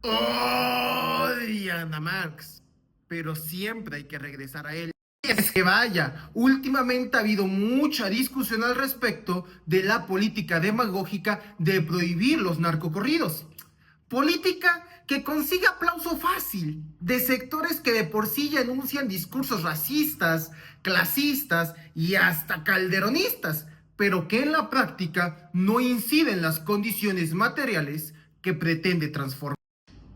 Odian a Marx, pero siempre hay que regresar a él. Es que vaya, últimamente ha habido mucha discusión al respecto de la política demagógica de prohibir los narcocorridos. Política que consigue aplauso fácil de sectores que de por sí ya enuncian discursos racistas, clasistas y hasta calderonistas, pero que en la práctica no inciden en las condiciones materiales que pretende transformar.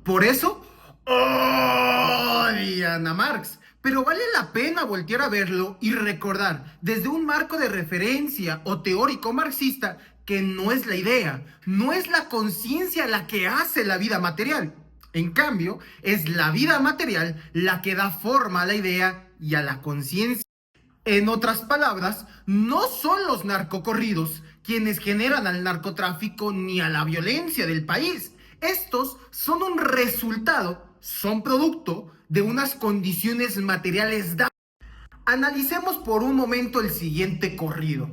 Por eso, odian a Marx. Pero vale la pena voltear a verlo y recordar desde un marco de referencia o teórico marxista que no es la idea, no es la conciencia la que hace la vida material. En cambio, es la vida material la que da forma a la idea y a la conciencia. En otras palabras, no son los narcocorridos quienes generan al narcotráfico ni a la violencia del país. Estos son un resultado, son producto de unas condiciones materiales dadas. Analicemos por un momento el siguiente corrido.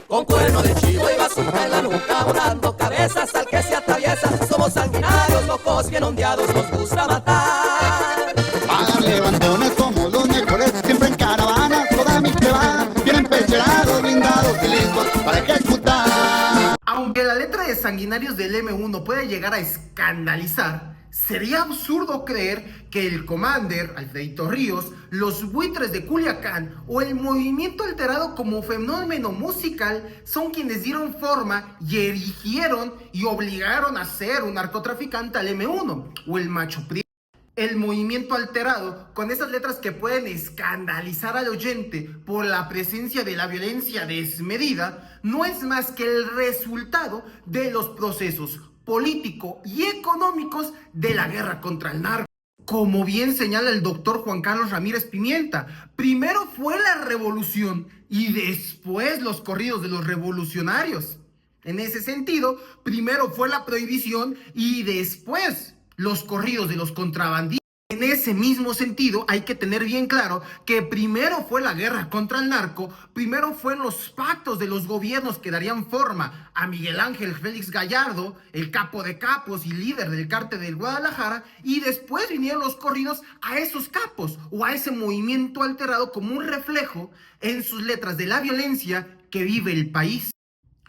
Con cuerno de chivo y bazooka en la nuca, volando cabezas al que se atraviesa. Somos sanguinarios, locos, bien ondeados, nos gusta matar. Para levantones como los mejores, siempre en caravana, toda mi que va, vienen pecherados, blindados y listos para ejecutar. Aunque la letra de Sanguinarios del M1 puede llegar a escandalizar, sería absurdo creer que el Commander, Alfredito Ríos, los buitres de Culiacán o el movimiento alterado como fenómeno musical son quienes dieron forma y erigieron y obligaron a ser un narcotraficante al M1 o el Macho Prieto. El movimiento alterado, con esas letras que pueden escandalizar al oyente por la presencia de la violencia desmedida, no es más que el resultado de los procesos político y económicos de la guerra contra el narco. Como bien señala el doctor Juan Carlos Ramírez Pimienta, primero fue la revolución y después los corridos de los revolucionarios. En ese sentido, primero fue la prohibición y después los corridos de los contrabandistas. En ese mismo sentido, hay que tener bien claro que primero fue la guerra contra el narco, primero fueron los pactos de los gobiernos que darían forma a Miguel Ángel Félix Gallardo, el capo de capos y líder del cártel del Guadalajara, y después vinieron los corridos a esos capos o a ese movimiento alterado como un reflejo en sus letras de la violencia que vive el país.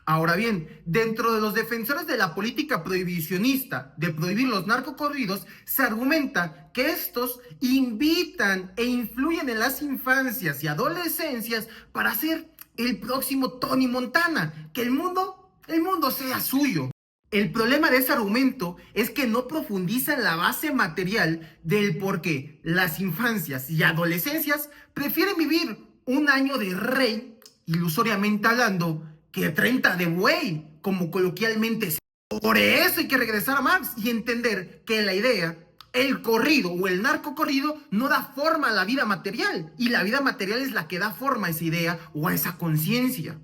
Ahora bien, dentro de los defensores de la política prohibicionista de prohibir los narcocorridos, se argumenta que estos invitan e influyen en las infancias y adolescencias para ser el próximo Tony Montana, que el mundo sea suyo. El problema de ese argumento es que no profundiza en la base material del por qué las infancias y adolescencias prefieren vivir un año de rey, ilusoriamente hablando, que 30 de buey, como coloquialmente se. Por eso hay que regresar a Marx y entender que la idea, el corrido o el narcocorrido no da forma a la vida material, y la vida material es la que da forma a esa idea o a esa conciencia.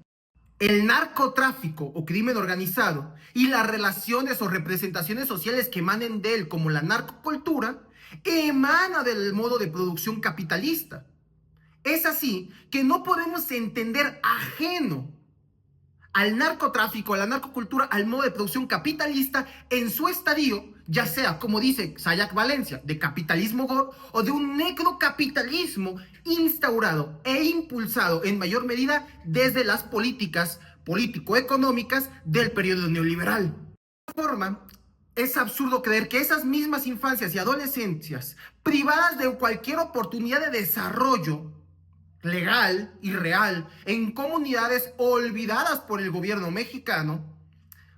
El narcotráfico o crimen organizado y las relaciones o representaciones sociales que emanen de él, como la narcocultura, emana del modo de producción capitalista. Es así que no podemos entender ajeno al narcotráfico, a la narcocultura, al modo de producción capitalista en su estadio, ya sea, como dice Sayak Valencia, de capitalismo gore o de un necrocapitalismo instaurado e impulsado en mayor medida desde las políticas político-económicas del periodo neoliberal. De esta forma, es absurdo creer que esas mismas infancias y adolescencias, privadas de cualquier oportunidad de desarrollo legal y real en comunidades olvidadas por el gobierno mexicano,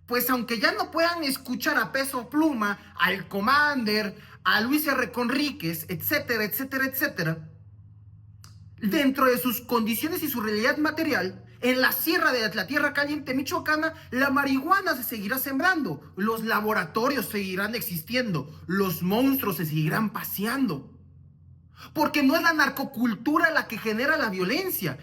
pues aunque ya no puedan escuchar a Peso Pluma, al Commander, a Luis R. Conríquez, etcétera, etcétera, etcétera, dentro de sus condiciones y su realidad material, en la sierra de la Tierra Caliente michoacana, la marihuana se seguirá sembrando, los laboratorios seguirán existiendo, los monstruos se seguirán paseando. Porque no es la narcocultura la que genera la violencia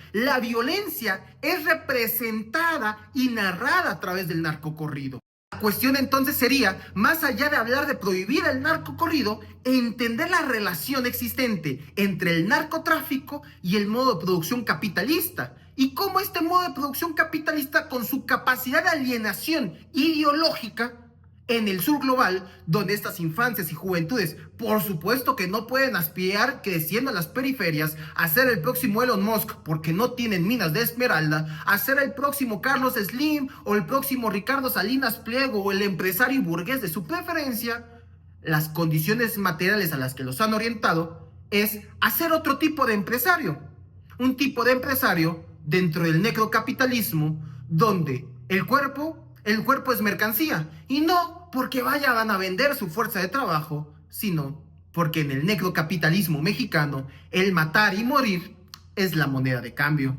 es representada y narrada a través del narcocorrido. La cuestión entonces sería, más allá de hablar de prohibir el narcocorrido, entender la relación existente entre el narcotráfico y el modo de producción capitalista, y cómo este modo de producción capitalista, con su capacidad de alienación ideológica en el sur global, donde estas infancias y juventudes, por supuesto que no pueden aspirar creciendo en las periferias a ser el próximo Elon Musk porque no tienen minas de esmeralda, a ser el próximo Carlos Slim o el próximo Ricardo Salinas Pliego o el empresario burgués de su preferencia, las condiciones materiales a las que los han orientado es hacer otro tipo de empresario. Un tipo de empresario dentro del necrocapitalismo donde el cuerpo es mercancía, y no porque vayan a vender su fuerza de trabajo, sino porque en el necrocapitalismo mexicano el matar y morir es la moneda de cambio.